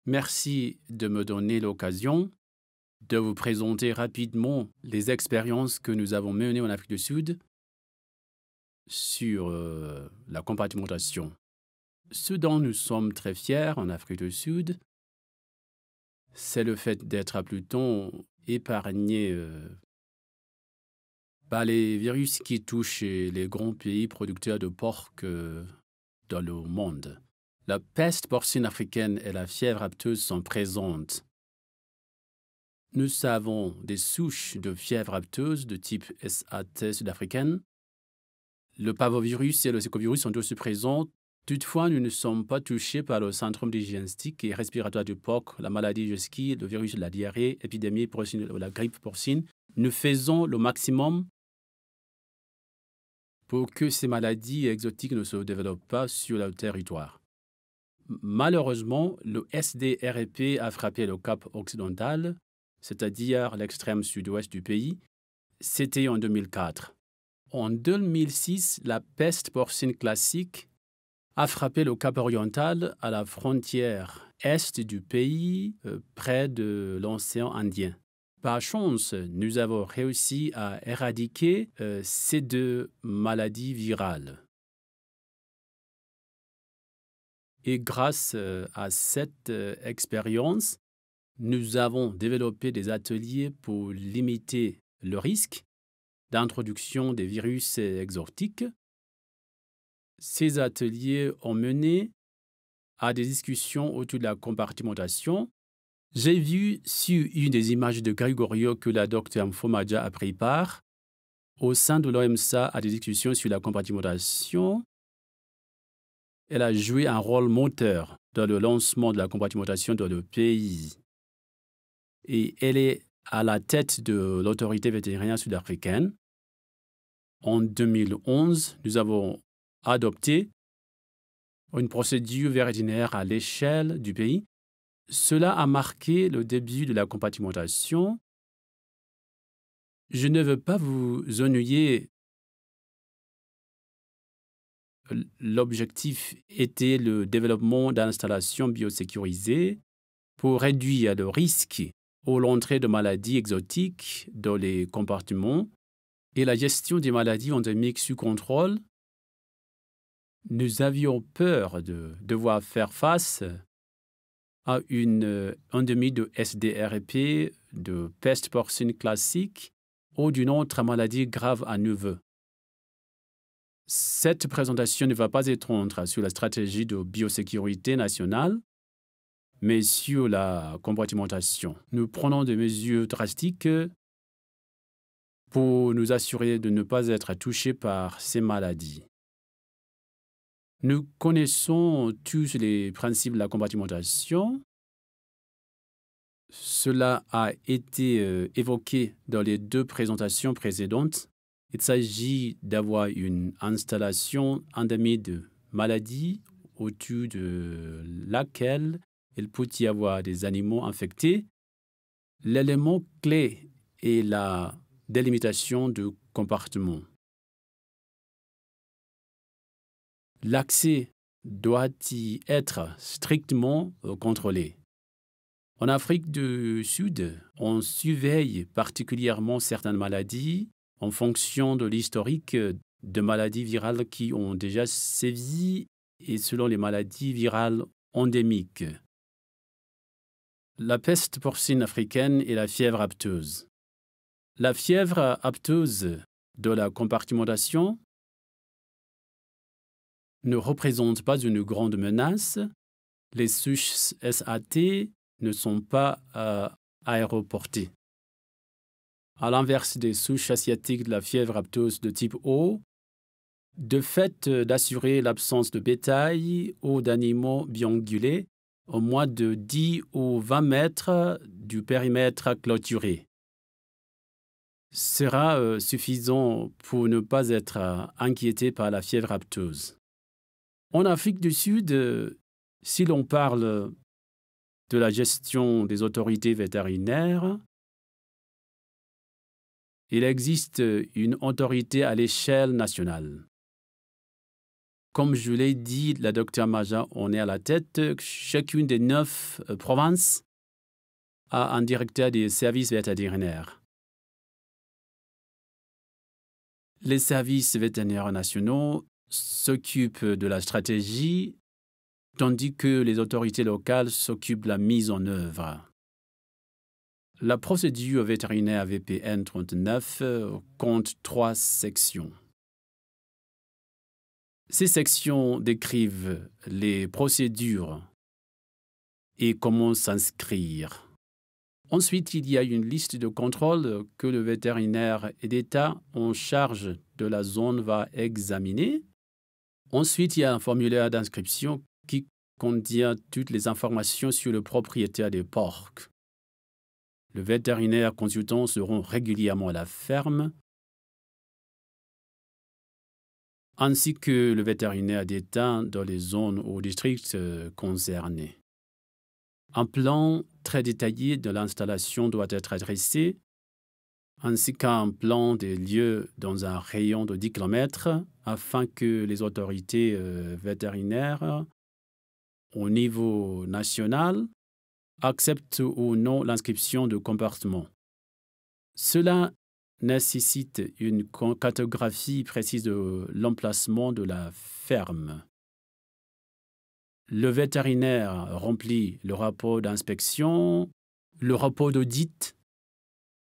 Merci de me donner l'occasion de vous présenter rapidement les expériences que nous avons menées en Afrique du Sud sur la compartimentation. Ce dont nous sommes très fiers en Afrique du Sud, c'est le fait d'être à Pluton épargné par les virus qui touchent les grands pays producteurs de porc dans le monde. La peste porcine africaine et la fièvre apteuse sont présentes. Nous avons des souches de fièvre apteuse de type SAT sud-africaine. Le parvovirus et le sécovirus sont aussi présents. Toutefois, nous ne sommes pas touchés par le syndrome digestif et respiratoire du porc, la maladie de ski, le virus de la diarrhée, l'épidémie porcine ou la grippe porcine. Nous faisons le maximum pour que ces maladies exotiques ne se développent pas sur le territoire. Malheureusement, le SDREP a frappé le Cap occidental, c'est-à-dire l'extrême sud-ouest du pays. C'était en 2004. En 2006, la peste porcine classique a frappé le Cap oriental à la frontière est du pays, près de l'océan Indien. Par chance, nous avons réussi à éradiquer ces deux maladies virales. Et grâce à cette expérience, nous avons développé des ateliers pour limiter le risque d'introduction des virus exotiques. Ces ateliers ont mené à des discussions autour de la compartimentation. J'ai vu sur une des images de Gregorio que la docteure Mfomadja a pris part au sein de l'OMSA à des discussions sur la compartimentation. Elle a joué un rôle moteur dans le lancement de la compartimentation dans le pays. Et elle est à la tête de l'autorité vétérinaire sud-africaine. En 2011, nous avons adopté une procédure vétérinaire à l'échelle du pays. Cela a marqué le début de la compartimentation. Je ne veux pas vous ennuyer. L'objectif était le développement d'installations biosécurisées pour réduire le risque ou l'entrée de maladies exotiques dans les compartiments et la gestion des maladies endémiques sous contrôle. Nous avions peur de devoir faire face à une endémie de SDREP, de peste porcine classique ou d'une autre maladie grave à nouveau. Cette présentation ne va pas être sur la stratégie de biosécurité nationale, mais sur la compartimentation. Nous prenons des mesures drastiques pour nous assurer de ne pas être touchés par ces maladies. Nous connaissons tous les principes de la compartimentation. Cela a été évoqué dans les deux présentations précédentes. Il s'agit d'avoir une installation endémique de maladie autour de laquelle il peut y avoir des animaux infectés. L'élément clé est la délimitation du compartiment. L'accès doit y être strictement contrôlé. En Afrique du Sud, on surveille particulièrement certaines maladies en fonction de l'historique de maladies virales qui ont déjà sévi et selon les maladies virales endémiques. La peste porcine africaine et la fièvre apteuse. La fièvre apteuse de la compartimentation ne représente pas une grande menace. Les souches SAT ne sont pas aéroportées. À l'inverse des souches asiatiques de la fièvre apteuse de type O, de fait d'assurer l'absence de bétail ou d'animaux biangulés au moins de 10 ou 20 mètres du périmètre clôturé sera suffisant pour ne pas être inquiété par la fièvre apteuse. En Afrique du Sud, si l'on parle de la gestion des autorités vétérinaires, il existe une autorité à l'échelle nationale. Comme je l'ai dit, la docteur Maja, on est à la tête. Chacune des 9 provinces a un directeur des services vétérinaires. Les services vétérinaires nationaux s'occupent de la stratégie, tandis que les autorités locales s'occupent de la mise en œuvre. La procédure vétérinaire VPN 39 compte 3 sections. Ces sections décrivent les procédures et comment s'inscrire. Ensuite, il y a une liste de contrôles que le vétérinaire d'État en charge de la zone va examiner. Ensuite, il y a un formulaire d'inscription qui contient toutes les informations sur le propriétaire des porcs. Le vétérinaire consultant se rend régulièrement à la ferme, ainsi que le vétérinaire d'État dans les zones ou districts concernés. Un plan très détaillé de l'installation doit être adressé, ainsi qu'un plan des lieux dans un rayon de 10 km, afin que les autorités vétérinaires au niveau national acceptent ou non l'inscription de comportement. Cela nécessite une cartographie précise de l'emplacement de la ferme. Le vétérinaire remplit le rapport d'inspection, le rapport d'audit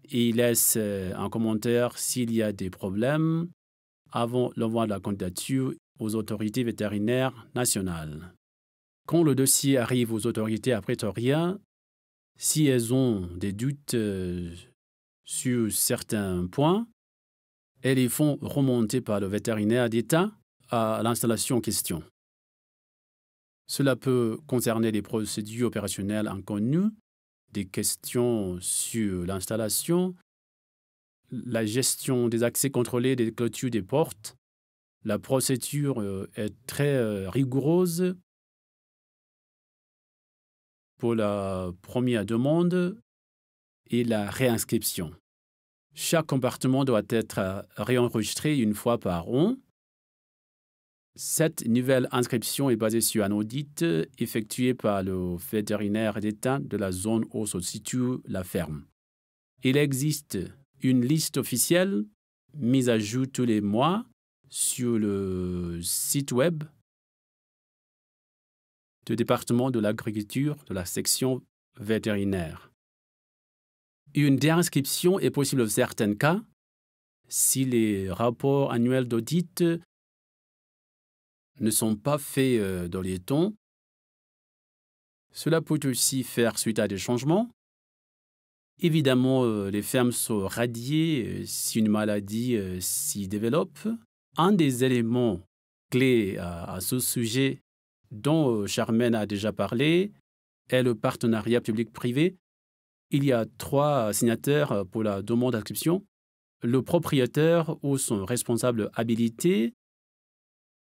et il laisse un commentaire s'il y a des problèmes avant l'envoi de la candidature aux autorités vétérinaires nationales. Quand le dossier arrive aux autorités prétoriennes, si elles ont des doutes sur certains points, elles les font remonter par le vétérinaire d'État à l'installation en question. Cela peut concerner les procédures opérationnelles inconnues, des questions sur l'installation, la gestion des accès contrôlés des clôtures des portes. La procédure est très rigoureuse pour la première demande et la réinscription. Chaque compartiment doit être réenregistré une fois par an. Cette nouvelle inscription est basée sur un audit effectué par le vétérinaire d'État de la zone où se situe la ferme. Il existe une liste officielle mise à jour tous les mois sur le site web du département de l'agriculture de la section vétérinaire. Une déinscription est possible dans certains cas si les rapports annuels d'audit ne sont pas faits dans les temps. Cela peut aussi faire suite à des changements. Évidemment, les fermes sont radiées si une maladie s'y développe. Un des éléments clés à ce sujet dont Charmaine a déjà parlé est le partenariat public-privé. Il y a 3 signataires pour la demande d'inscription. Le propriétaire ou son responsable habilité,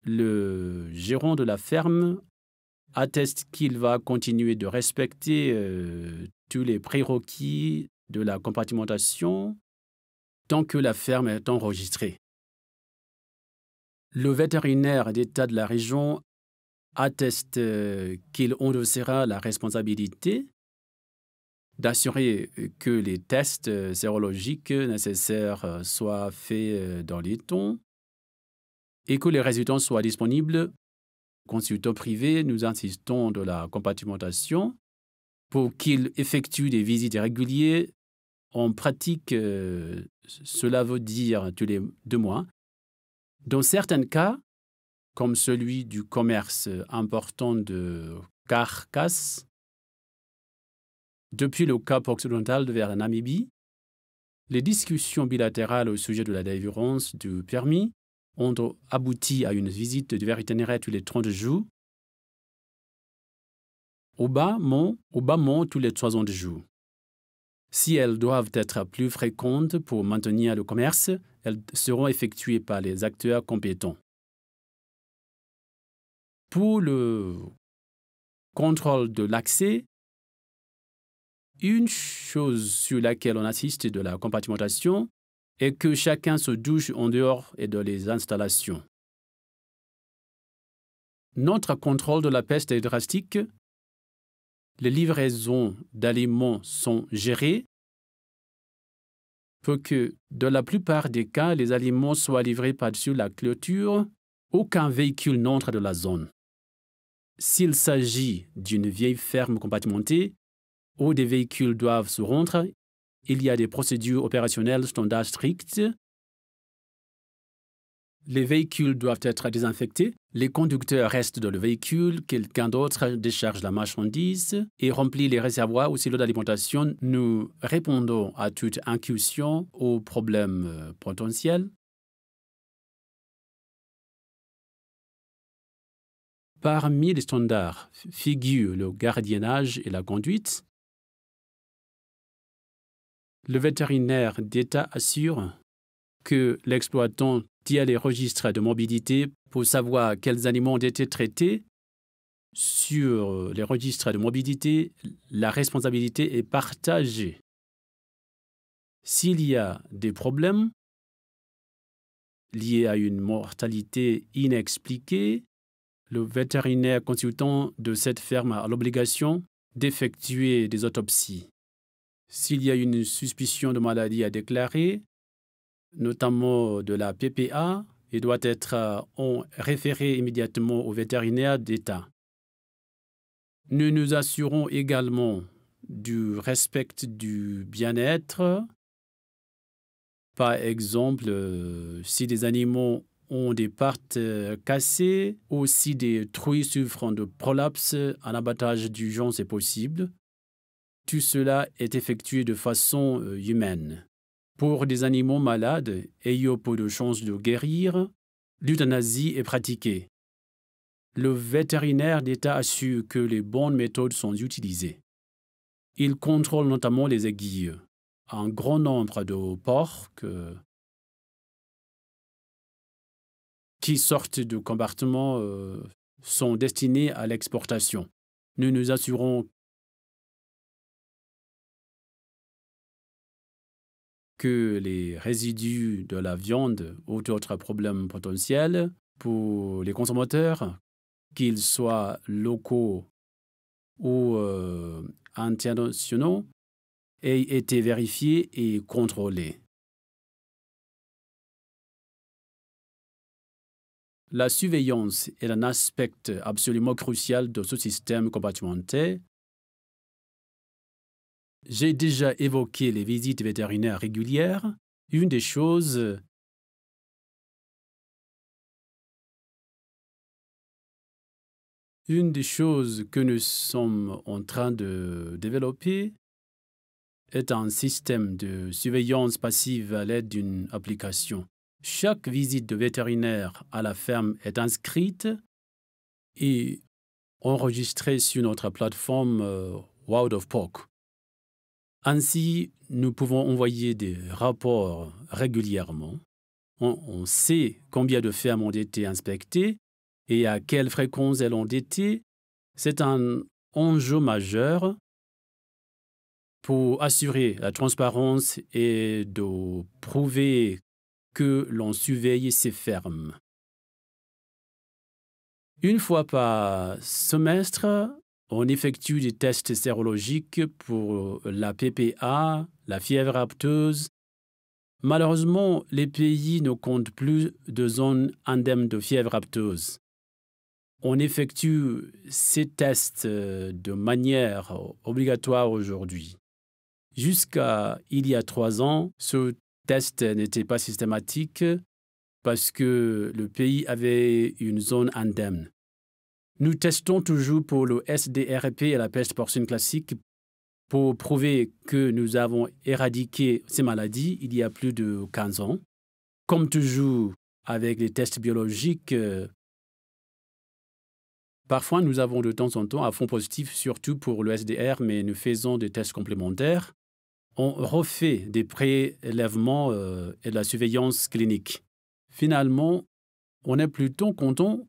le gérant de la ferme, atteste qu'il va continuer de respecter tous les prérequis de la compartimentation tant que la ferme est enregistrée. Le vétérinaire d'État de la région atteste qu'il endossera la responsabilité d'assurer que les tests sérologiques nécessaires soient faits dans les temps et que les résultats soient disponibles. Consultants privés, nous insistons de la compartimentation pour qu'ils effectuent des visites régulières. En pratique, cela veut dire tous les 2 mois. Dans certains cas, comme celui du commerce important de carcasses, depuis le Cap occidental vers la Namibie, les discussions bilatérales au sujet de la délivrance du permis ont abouti à une visite du vétérinaire tous les 30 jours, au bas mont tous les 60 jours. Si elles doivent être plus fréquentes pour maintenir le commerce, elles seront effectuées par les acteurs compétents. Pour le contrôle de l'accès, une chose sur laquelle on assiste de la compartimentation est que chacun se douche en dehors et dans les installations. Notre contrôle de la peste est drastique. Les livraisons d'aliments sont gérées pour que, dans la plupart des cas, les aliments soient livrés par-dessus la clôture. Aucun véhicule n'entre dans la zone. S'il s'agit d'une vieille ferme compartimentée où des véhicules doivent se rendre, il y a des procédures opérationnelles standards strictes. Les véhicules doivent être désinfectés. Les conducteurs restent dans le véhicule. Quelqu'un d'autre décharge la marchandise et remplit les réservoirs ou silos d'alimentation. Nous répondons à toute incursion aux problèmes potentiels. Parmi les standards figurent le gardiennage et la conduite. Le vétérinaire d'État assure que l'exploitant tient les registres de morbidité pour savoir quels animaux ont été traités. Sur les registres de morbidité, la responsabilité est partagée. S'il y a des problèmes liés à une mortalité inexpliquée, le vétérinaire consultant de cette ferme a l'obligation d'effectuer des autopsies. S'il y a une suspicion de maladie à déclarer, notamment de la PPA, il doit être référé immédiatement au vétérinaire d'État. Nous nous assurons également du respect du bien-être. Par exemple, si des animaux ont des pattes cassées ou si des truies souffrent de prolapse, un abattage d'urgence est possible. Tout cela est effectué de façon humaine. Pour des animaux malades ayant peu de chances de guérir, l'euthanasie est pratiquée. Le vétérinaire d'État assure que les bonnes méthodes sont utilisées. Il contrôle notamment les aiguilles. Un grand nombre de porcs qui sortent du compartiment sont destinés à l'exportation. Nous nous assurons que les résidus de la viande ou d'autres problèmes potentiels pour les consommateurs, qu'ils soient locaux ou internationaux, aient été vérifiés et contrôlés. La surveillance est un aspect absolument crucial de ce système compartimenté. J'ai déjà évoqué les visites vétérinaires régulières. Une des choses que nous sommes en train de développer est un système de surveillance passive à l'aide d'une application. Chaque visite de vétérinaire à la ferme est inscrite et enregistrée sur notre plateforme World of Pork. Ainsi, nous pouvons envoyer des rapports régulièrement. On sait combien de fermes ont été inspectées et à quelle fréquence elles ont été. C'est un enjeu majeur pour assurer la transparence et de prouver que l'on surveille ces fermes. Une fois par semestre, on effectue des tests sérologiques pour la PPA, la fièvre apteuse. Malheureusement, les pays ne comptent plus de zones indemnes de fièvre apteuse. On effectue ces tests de manière obligatoire aujourd'hui. Jusqu'à il y a 3 ans, ce test n'était pas systématique parce que le pays avait une zone indemne. Nous testons toujours pour le SDRP et la peste porcine classique pour prouver que nous avons éradiqué ces maladies il y a plus de 15 ans. Comme toujours avec les tests biologiques, parfois nous avons de temps en temps un fond positif, surtout pour le SDR, mais nous faisons des tests complémentaires. On refait des prélèvements et de la surveillance clinique. Finalement, on est plutôt content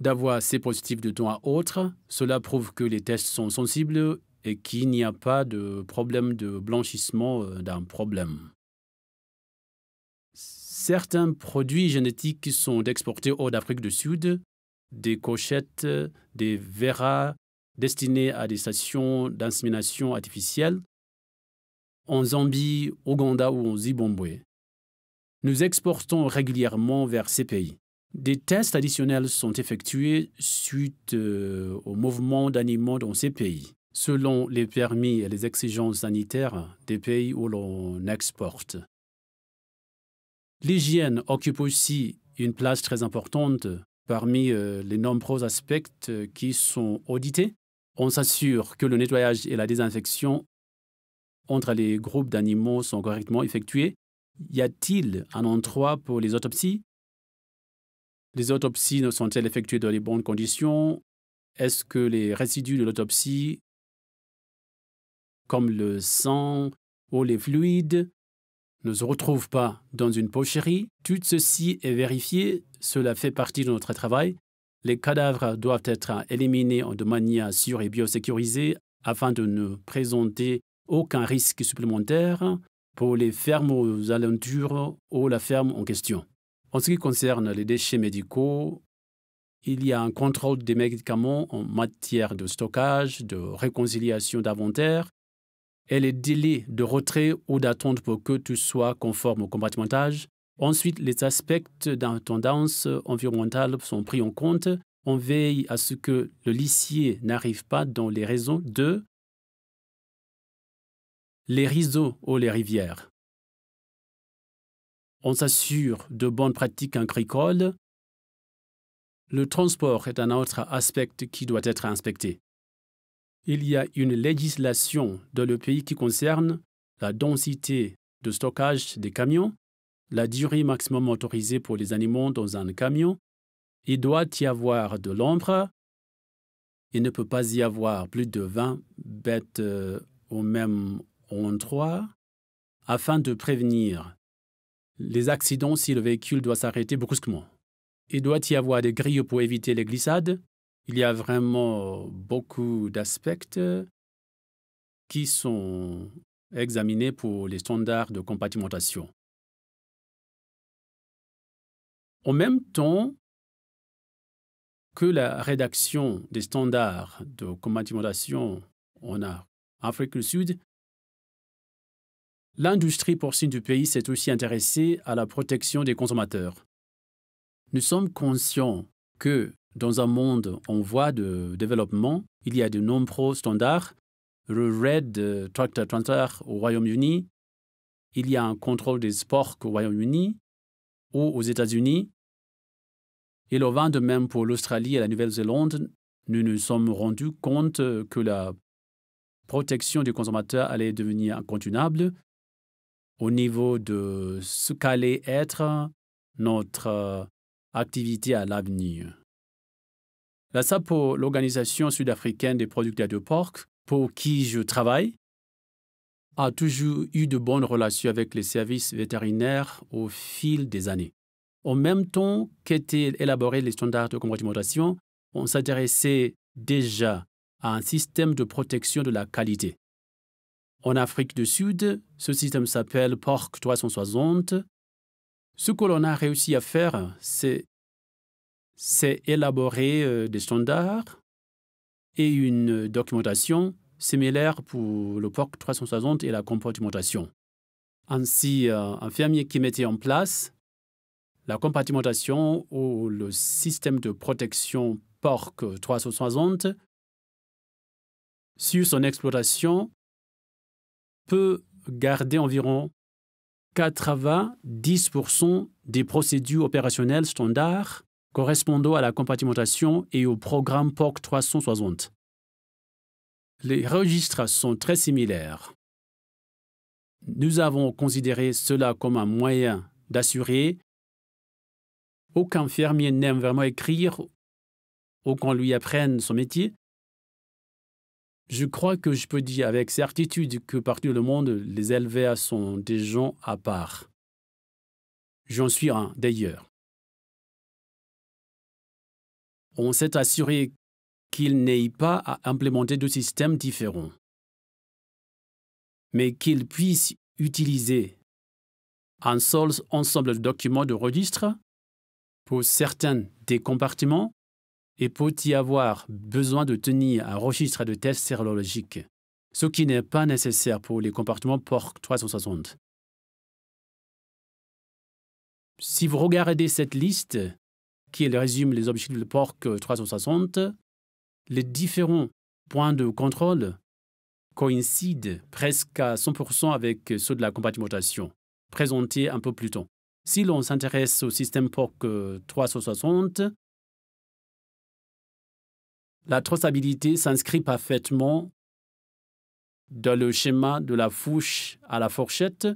d'avoir ces positifs de temps à autre. Cela prouve que les tests sont sensibles et qu'il n'y a pas de problème de blanchissement d'un problème. Certains produits génétiques sont exportés hors d'Afrique du Sud. des cochettes, des verras destinés à des stations d'insémination artificielle en Zambie, Ouganda ou au Zimbabwe. Nous exportons régulièrement vers ces pays. Des tests additionnels sont effectués suite au mouvement d'animaux dans ces pays, selon les permis et les exigences sanitaires des pays où l'on exporte. L'hygiène occupe aussi une place très importante parmi les nombreux aspects qui sont audités. On s'assure que le nettoyage et la désinfection entre les groupes d'animaux sont correctement effectués. Y a-t-il un endroit pour les autopsies? Les autopsies sont-elles effectuées dans les bonnes conditions? Est-ce que les résidus de l'autopsie, comme le sang ou les fluides, ne se retrouvent pas dans une pocherie? Tout ceci est vérifié, cela fait partie de notre travail. Les cadavres doivent être éliminés de manière sûre et biosécurisée afin de ne présenter aucun risque supplémentaire pour les fermes aux alentours ou la ferme en question. En ce qui concerne les déchets médicaux, il y a un contrôle des médicaments en matière de stockage, de réconciliation d'inventaire et les délais de retrait ou d'attente pour que tout soit conforme au compartimentage. Ensuite, les aspects d'intendance environnementale sont pris en compte. On veille à ce que le lissier n'arrive pas dans les réseaux les réseaux ou les rivières. On s'assure de bonnes pratiques agricoles. Le transport est un autre aspect qui doit être inspecté. Il y a une législation dans le pays qui concerne la densité de stockage des camions, la durée maximum autorisée pour les animaux dans un camion. Il doit y avoir de l'ombre. Il ne peut pas y avoir plus de 20 bêtes au même endroit afin de prévenir les accidents si le véhicule doit s'arrêter brusquement. Il doit y avoir des grilles pour éviter les glissades. Il y a vraiment beaucoup d'aspects qui sont examinés pour les standards de compartimentation. En même temps que la rédaction des standards de compartimentation en Afrique du Sud, l'industrie porcine du pays s'est aussi intéressée à la protection des consommateurs. Nous sommes conscients que dans un monde en voie de développement, il y a de nombreux standards. Le RED Tractor Transfer au Royaume-Uni, il y a un contrôle des sports au Royaume-Uni ou aux États-Unis. Il en va de même pour l'Australie et la Nouvelle-Zélande. Nous nous sommes rendus compte que la protection des consommateurs allait devenir incontournable au niveau de ce qu'allait être notre activité à l'avenir. La SAPO, l'Organisation sud-africaine des producteurs de porc, pour qui je travaille, a toujours eu de bonnes relations avec les services vétérinaires au fil des années. En même temps qu'étaient élaborés les standards de compartimentation, on s'intéressait déjà à un système de protection de la qualité. En Afrique du Sud, ce système s'appelle PORC 360. Ce que l'on a réussi à faire, c'est élaborer des standards et une documentation similaire pour le PORC 360 et la compartimentation. Ainsi, un fermier qui mettait en place la compartimentation ou le système de protection PORC 360 sur son exploitation peut garder environ 90% des procédures opérationnelles standards correspondant à la compartimentation et au programme PORC 360. Les registres sont très similaires. Nous avons considéré cela comme un moyen d'assurer aucun fermier n'aime vraiment écrire ou qu'on lui apprenne son métier. Je crois que je peux dire avec certitude que partout dans le monde, les éleveurs sont des gens à part. J'en suis un d'ailleurs. On s'est assuré qu'il n'ait pas à implémenter deux systèmes différents, mais qu'il puisse utiliser un seul ensemble de documents de registre pour certains des compartiments et peut y avoir besoin de tenir un registre de tests sérologiques, ce qui n'est pas nécessaire pour les comportements PORC 360. Si vous regardez cette liste, qui résume les objectifs de PORC 360, les différents points de contrôle coïncident presque à 100% avec ceux de la compartimentation, présentés un peu plus tôt. Si l'on s'intéresse au système PORC 360, la traçabilité s'inscrit parfaitement dans le schéma de la fourche à la fourchette.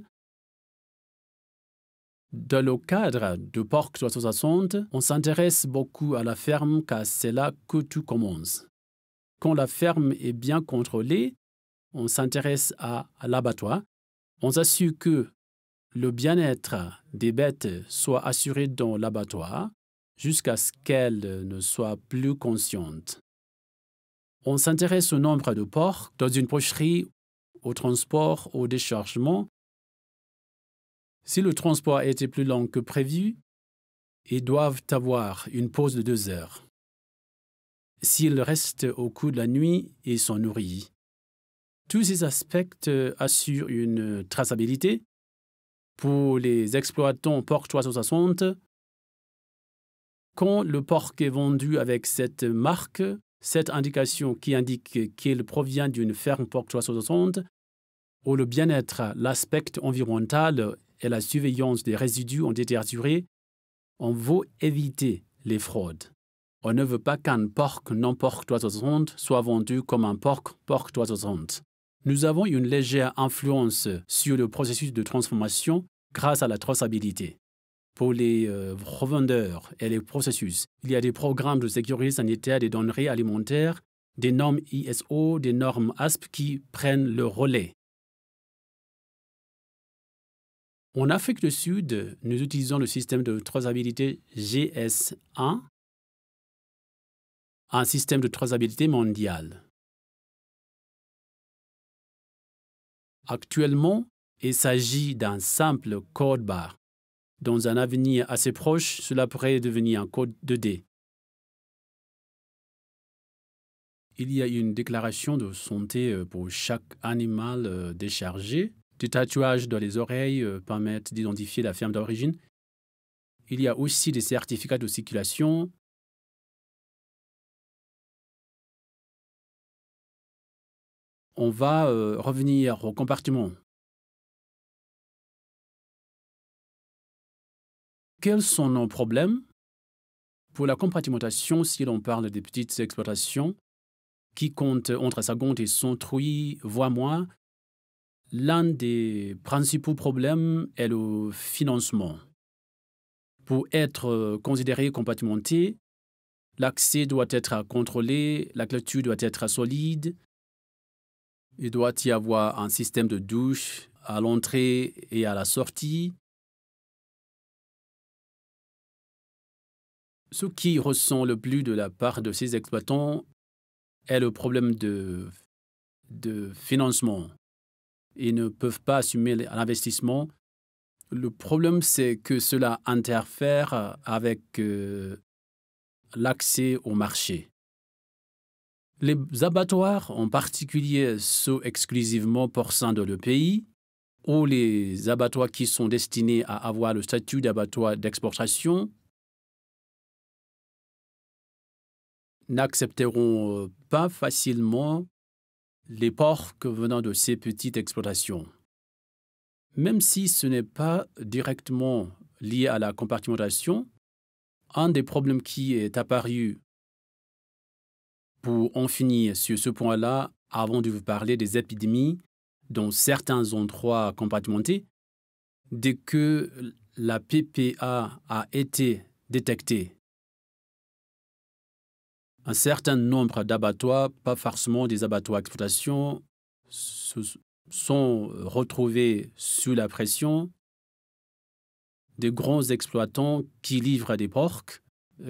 Dans le cadre de PORC 360, on s'intéresse beaucoup à la ferme car c'est là que tout commence. Quand la ferme est bien contrôlée, on s'intéresse à l'abattoir. On s'assure que le bien-être des bêtes soit assuré dans l'abattoir jusqu'à ce qu'elles ne soient plus conscientes. On s'intéresse au nombre de porcs dans une porcherie, au transport, au déchargement. Si le transport a été plus long que prévu, ils doivent avoir une pause de 2 heures. S'ils restent au cours de la nuit, ils sont nourris. Tous ces aspects assurent une traçabilité. Pour les exploitants PORC 360, quand le porc est vendu avec cette marque, cette indication qui indique qu'il provient d'une ferme PORC 360, où le bien-être, l'aspect environnemental et la surveillance des résidus ont été assurés, on veut éviter les fraudes. On ne veut pas qu'un porc non PORC 360 soit vendu comme un porc PORC 360. Nous avons une légère influence sur le processus de transformation grâce à la traçabilité. Pour les revendeurs et les processus, il y a des programmes de sécurité sanitaire des denrées alimentaires, des normes ISO, des normes ASP qui prennent le relais. En Afrique du Sud, nous utilisons le système de traçabilité GS1, un système de traçabilité mondial. Actuellement, il s'agit d'un simple code barre. Dans un avenir assez proche, cela pourrait devenir un code 2D. Il y a une déclaration de santé pour chaque animal déchargé. Des tatouages dans les oreilles permettent d'identifier la ferme d'origine. Il y a aussi des certificats de circulation. On va revenir au compartiment. Quels sont nos problèmes? Pour la compartimentation, si l'on parle des petites exploitations qui comptent entre 50 et 100 truies, voire moins, l'un des principaux problèmes est le financement. Pour être considéré compartimenté, l'accès doit être contrôlé, la clôture doit être solide, il doit y avoir un système de douche à l'entrée et à la sortie. Ce qui ressent le plus de la part de ces exploitants est le problème de financement. Ils ne peuvent pas assumer l'investissement. Le problème, c'est que cela interfère avec l'accès au marché. Les abattoirs, en particulier ceux exclusivement porcins dans le pays, ou les abattoirs qui sont destinés à avoir le statut d'abattoir d'exportation, n'accepteront pas facilement les porcs venant de ces petites exploitations. Même si ce n'est pas directement lié à la compartimentation, un des problèmes qui est apparu pour en finir sur ce point-là, avant de vous parler des épidémies dans certains endroits compartimentés, dès que la PPA a été détectée, un certain nombre d'abattoirs, pas forcément des abattoirs d'exploitation, se sont retrouvés sous la pression des grands exploitants qui livrent des porcs,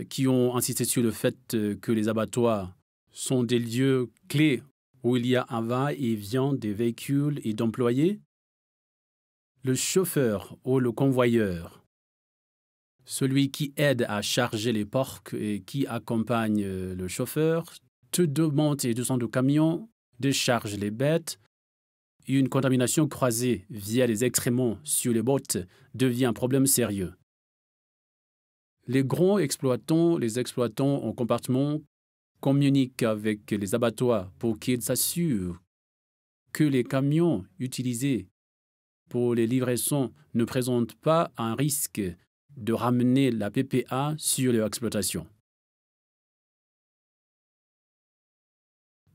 qui ont insisté sur le fait que les abattoirs sont des lieux clés où il y a un va-et-vient des véhicules et d'employés. Le chauffeur ou le convoyeur celui qui aide à charger les porcs et qui accompagne le chauffeur, te monte et descend du camion, décharge les bêtes. Une contamination croisée via les excréments sur les bottes devient un problème sérieux. Les grands exploitants, les exploitants en compartiment communiquent avec les abattoirs pour qu'ils s'assurent que les camions utilisés pour les livraisons ne présentent pas un risque de ramener la PPA sur leur exploitation.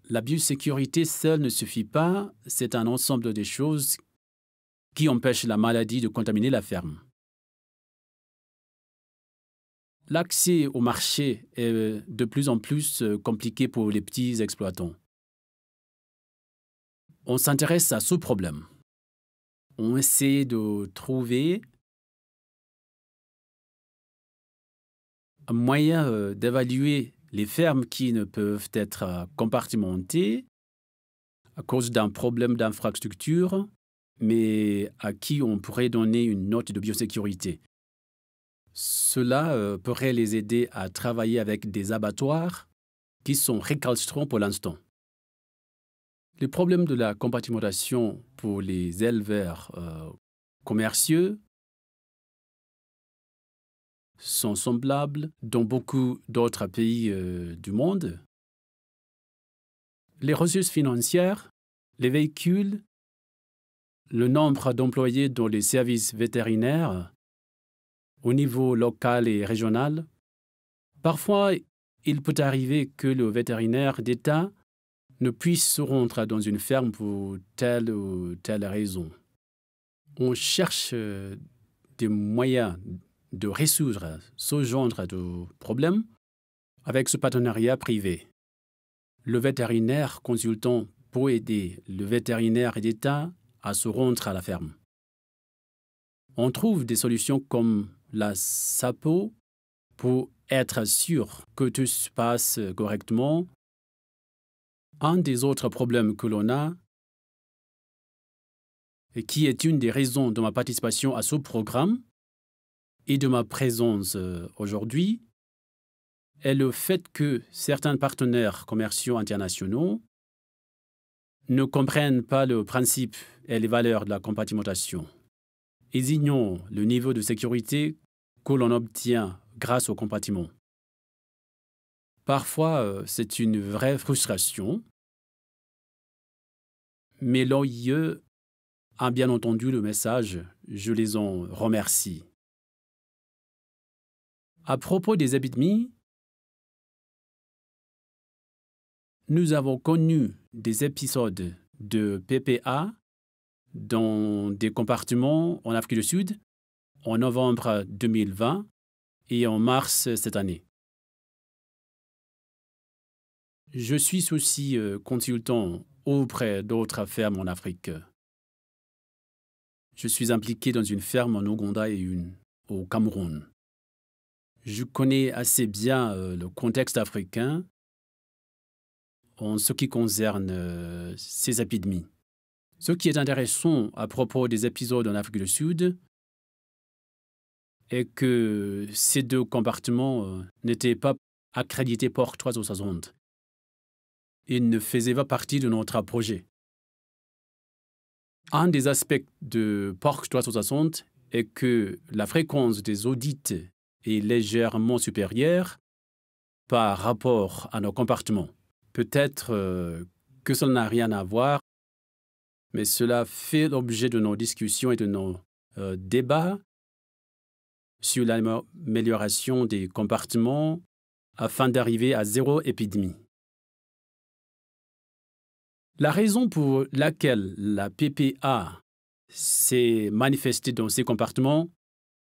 La biosécurité seule ne suffit pas, c'est un ensemble de choses qui empêchent la maladie de contaminer la ferme. L'accès au marché est de plus en plus compliqué pour les petits exploitants. On s'intéresse à ce problème. On essaie de trouver un moyen d'évaluer les fermes qui ne peuvent être compartimentées à cause d'un problème d'infrastructure, mais à qui on pourrait donner une note de biosécurité. Cela pourrait les aider à travailler avec des abattoirs qui sont récalcitrants pour l'instant. Les problèmes de la compartimentation pour les éleveurs commerciaux sont semblables dans beaucoup d'autres pays du monde. Les ressources financières, les véhicules, le nombre d'employés dans les services vétérinaires au niveau local et régional. Parfois, il peut arriver que le vétérinaire d'État ne puisse se rendre dans une ferme pour telle ou telle raison. On cherche des moyens de résoudre ce genre de problème avec ce partenariat privé. Le vétérinaire consultant peut aider le vétérinaire d'État à se rendre à la ferme. On trouve des solutions comme la SAPO pour être sûr que tout se passe correctement. Un des autres problèmes que l'on a, et qui est une des raisons de ma participation à ce programme et de ma présence aujourd'hui, est le fait que certains partenaires commerciaux internationaux ne comprennent pas le principe et les valeurs de la compartimentation. Ils ignorent le niveau de sécurité que l'on obtient grâce au compartiment. Parfois, c'est une vraie frustration, mais l'OIE a bien entendu le message, je les en remercie. À propos des épidémies, nous avons connu des épisodes de PPA dans des compartiments en Afrique du Sud en novembre 2020 et en mars cette année. Je suis aussi consultant auprès d'autres fermes en Afrique. Je suis impliqué dans une ferme en Ouganda et une au Cameroun. Je connais assez bien le contexte africain en ce qui concerne ces épidémies. Ce qui est intéressant à propos des épisodes en Afrique du Sud est que ces deux compartiments n'étaient pas accrédités PORC 360. Ils ne faisaient pas partie de notre projet. Un des aspects de PORC 360 est que la fréquence des audits est légèrement supérieure par rapport à nos compartiments. Peut-être que cela n'a rien à voir, mais cela fait l'objet de nos discussions et de nos débats sur l'amélioration des compartiments afin d'arriver à zéro épidémie. La raison pour laquelle la PPA s'est manifestée dans ces compartiments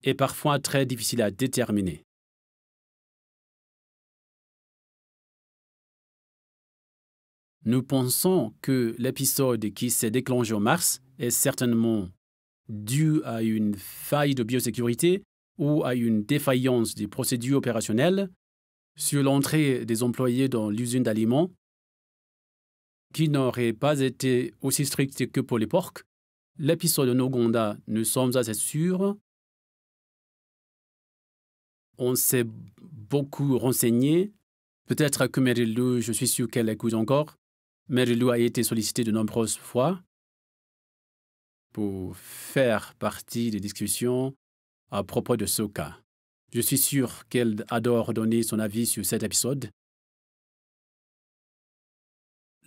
est parfois très difficile à déterminer. Nous pensons que l'épisode qui s'est déclenché en mars est certainement dû à une faille de biosécurité ou à une défaillance des procédures opérationnelles sur l'entrée des employés dans l'usine d'aliments qui n'aurait pas été aussi strict que pour les porcs. L'épisode en Ouganda, nous sommes assez sûrs on s'est beaucoup renseigné. Peut-être que Mary-Lou, je suis sûr qu'elle écoute encore. Mary-Lou a été sollicitée de nombreuses fois pour faire partie des discussions à propos de ce cas. Je suis sûr qu'elle adore donner son avis sur cet épisode.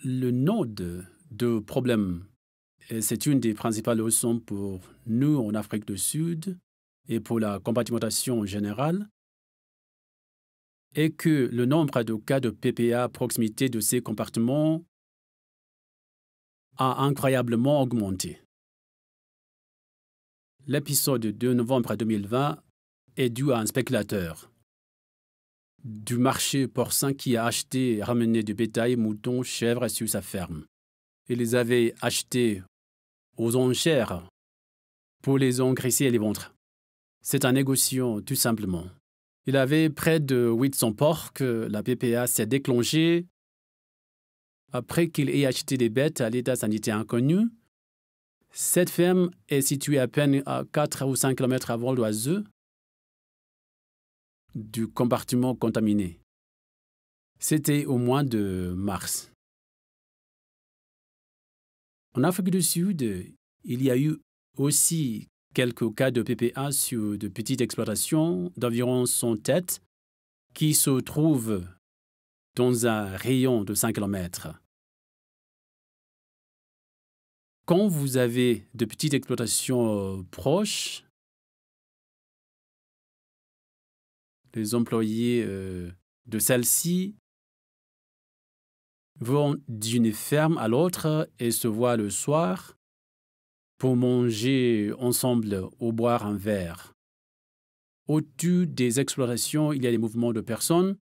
Le node de problème, c'est une des principales leçons pour nous en Afrique du Sud et pour la compartimentation générale, est que le nombre de cas de PPA à proximité de ces compartiments a incroyablement augmenté. L'épisode de novembre 2020 est dû à un spéculateur du marché porcin qui a acheté et ramené du bétail, moutons, chèvres sur sa ferme. Il les avait achetés aux enchères pour les engraisser et les vendre. C'est un négociant, tout simplement. Il avait près de 800 porcs que la PPA s'est déclenchée après qu'il ait acheté des bêtes à l'état sanitaire inconnu. Cette ferme est située à peine à 4 ou 5 km à vol d'oiseau du compartiment contaminé. C'était au mois de mars. En Afrique du Sud, il y a eu aussi quelques cas de PPA sur de petites exploitations d'environ 100 têtes qui se trouvent dans un rayon de 5 km. Quand vous avez de petites exploitations proches, les employés de celles-ci vont d'une ferme à l'autre et se voient le soir pour manger ensemble ou boire un verre. Au-dessus des exploitations, il y a des mouvements de personnes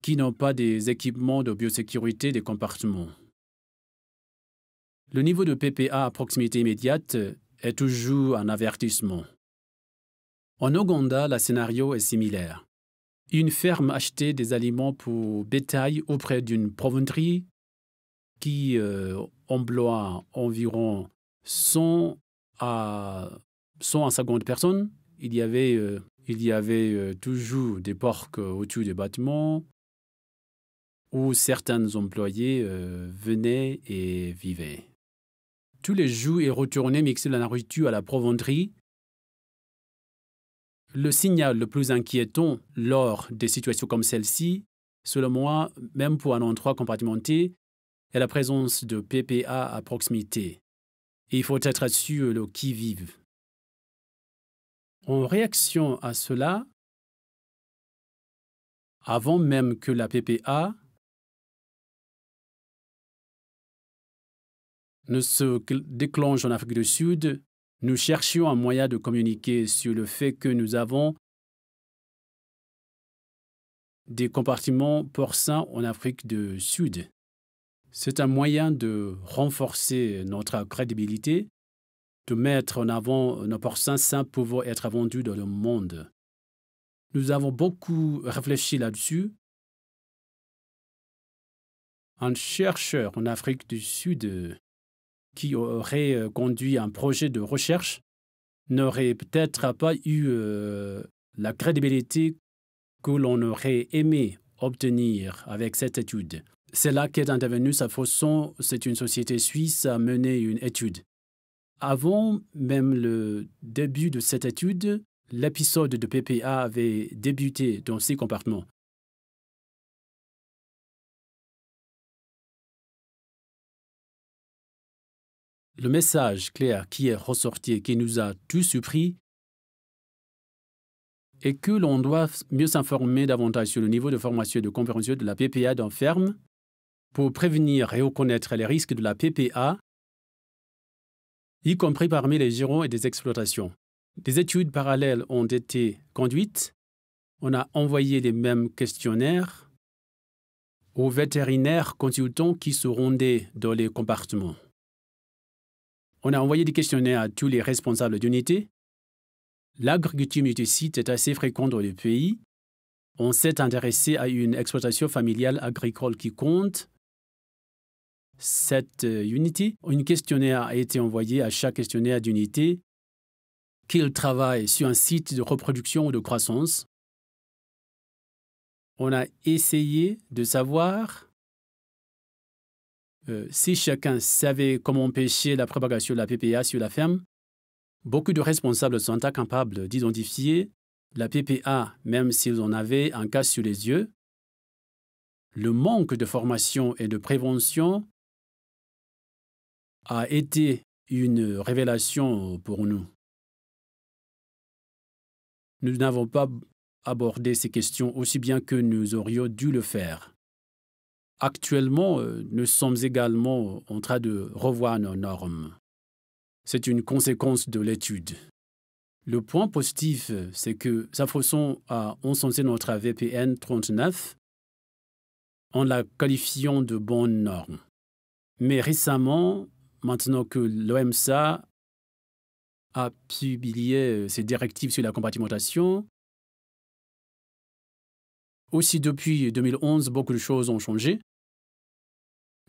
qui n'ont pas des équipements de biosécurité des compartiments. Le niveau de PPA à proximité immédiate est toujours un avertissement. En Ouganda, le scénario est similaire. Une ferme achetait des aliments pour bétail auprès d'une proventerie qui emploie environ 100 à 150 personnes. Il y avait toujours des porcs au-dessus des bâtiments où certains employés venaient et vivaient. Tous les jours, ils retournaient mixer la nourriture à la proventerie. Le signal le plus inquiétant lors des situations comme celle-ci, selon moi, même pour un endroit compartimenté, est la présence de PPA à proximité. Et il faut être sûr de qui vive. En réaction à cela, avant même que la PPA ne se déclenche en Afrique du Sud, nous cherchions un moyen de communiquer sur le fait que nous avons des compartiments porcins en Afrique du Sud. C'est un moyen de renforcer notre crédibilité, de mettre en avant nos porcins sains pouvant être vendus dans le monde. Nous avons beaucoup réfléchi là-dessus. Un chercheur en Afrique du Sud qui aurait conduit un projet de recherche n'aurait peut-être pas eu la crédibilité que l'on aurait aimé obtenir avec cette étude. C'est là qu'est intervenue Safoson. C'est une société suisse à mener une étude. Avant même le début de cette étude, l'épisode de PPA avait débuté dans ces compartiments. Le message clair qui est ressorti et qui nous a tous surpris est que l'on doit mieux s'informer davantage sur le niveau de formation et de compréhension de la PPA dans ferme pour prévenir et reconnaître les risques de la PPA, y compris parmi les gérants et des exploitations. Des études parallèles ont été conduites. On a envoyé les mêmes questionnaires aux vétérinaires consultants qui se rendaient dans les compartiments. On a envoyé des questionnaires à tous les responsables d'unités. L'agriculture multisite est assez fréquente dans le pays. On s'est intéressé à une exploitation familiale agricole qui compte cette unité. Un questionnaire a été envoyé à chaque questionnaire d'unité qu'il travaille sur un site de reproduction ou de croissance. On a essayé de savoir si chacun savait comment empêcher la propagation de la PPA sur la ferme. Beaucoup de responsables sont incapables d'identifier la PPA, même s'ils en avaient un cas sur les yeux. Le manque de formation et de prévention a été une révélation pour nous. Nous n'avons pas abordé ces questions aussi bien que nous aurions dû le faire. Actuellement, nous sommes également en train de revoir nos normes. C'est une conséquence de l'étude. Le point positif, c'est que Safroson a encensé notre VPN 39 en la qualifiant de bonne norme. Mais récemment, maintenant que l'OMSA a publié ses directives sur la compartimentation, aussi depuis 2011, beaucoup de choses ont changé.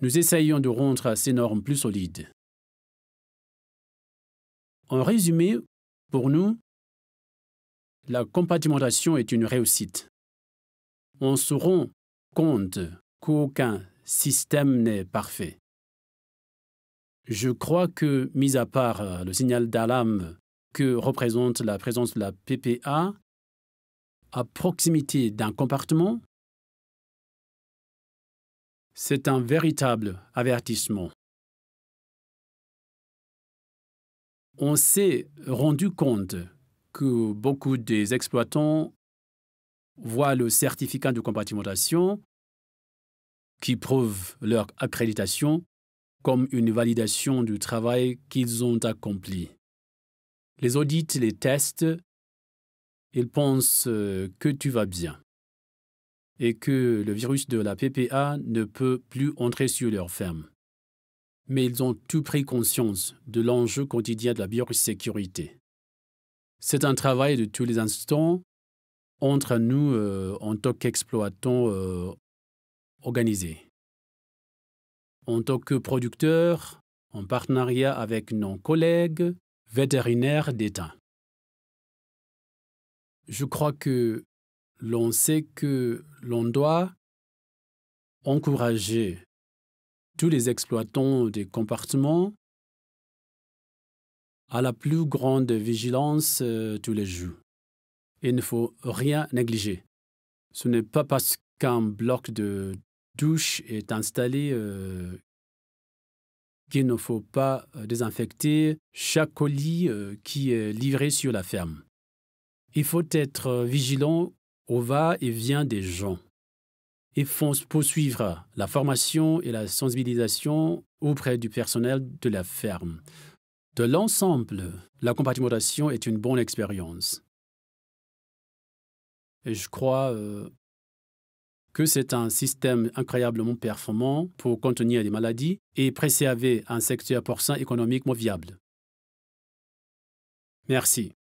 Nous essayons de rendre ces normes plus solides. En résumé, pour nous, la compartimentation est une réussite. On se rend compte qu'aucun système n'est parfait. Je crois que, mis à part le signal d'alarme que représente la présence de la PPA, à proximité d'un compartiment, c'est un véritable avertissement. On s'est rendu compte que beaucoup des exploitants voient le certificat de compartimentation qui prouve leur accréditation comme une validation du travail qu'ils ont accompli. Les audits, les tests, ils pensent que tu vas bien et que le virus de la PPA ne peut plus entrer sur leur ferme. Mais ils ont tout pris conscience de l'enjeu quotidien de la biosécurité. C'est un travail de tous les instants entre nous en tant qu'exploitants organisés. En tant que producteurs, en partenariat avec nos collègues vétérinaires d'État. Je crois que l'on sait que l'on doit encourager tous les exploitants des compartiments à la plus grande vigilance tous les jours. Il ne faut rien négliger. Ce n'est pas parce qu'un bloc de douche est installé qu'il ne faut pas désinfecter chaque colis qui est livré sur la ferme. Il faut être vigilant au va-et-vient des gens. Il faut poursuivre la formation et la sensibilisation auprès du personnel de la ferme. De l'ensemble, la compartimentation est une bonne expérience. Et je crois que c'est un système incroyablement performant pour contenir les maladies et préserver un secteur porcin économiquement viable. Merci.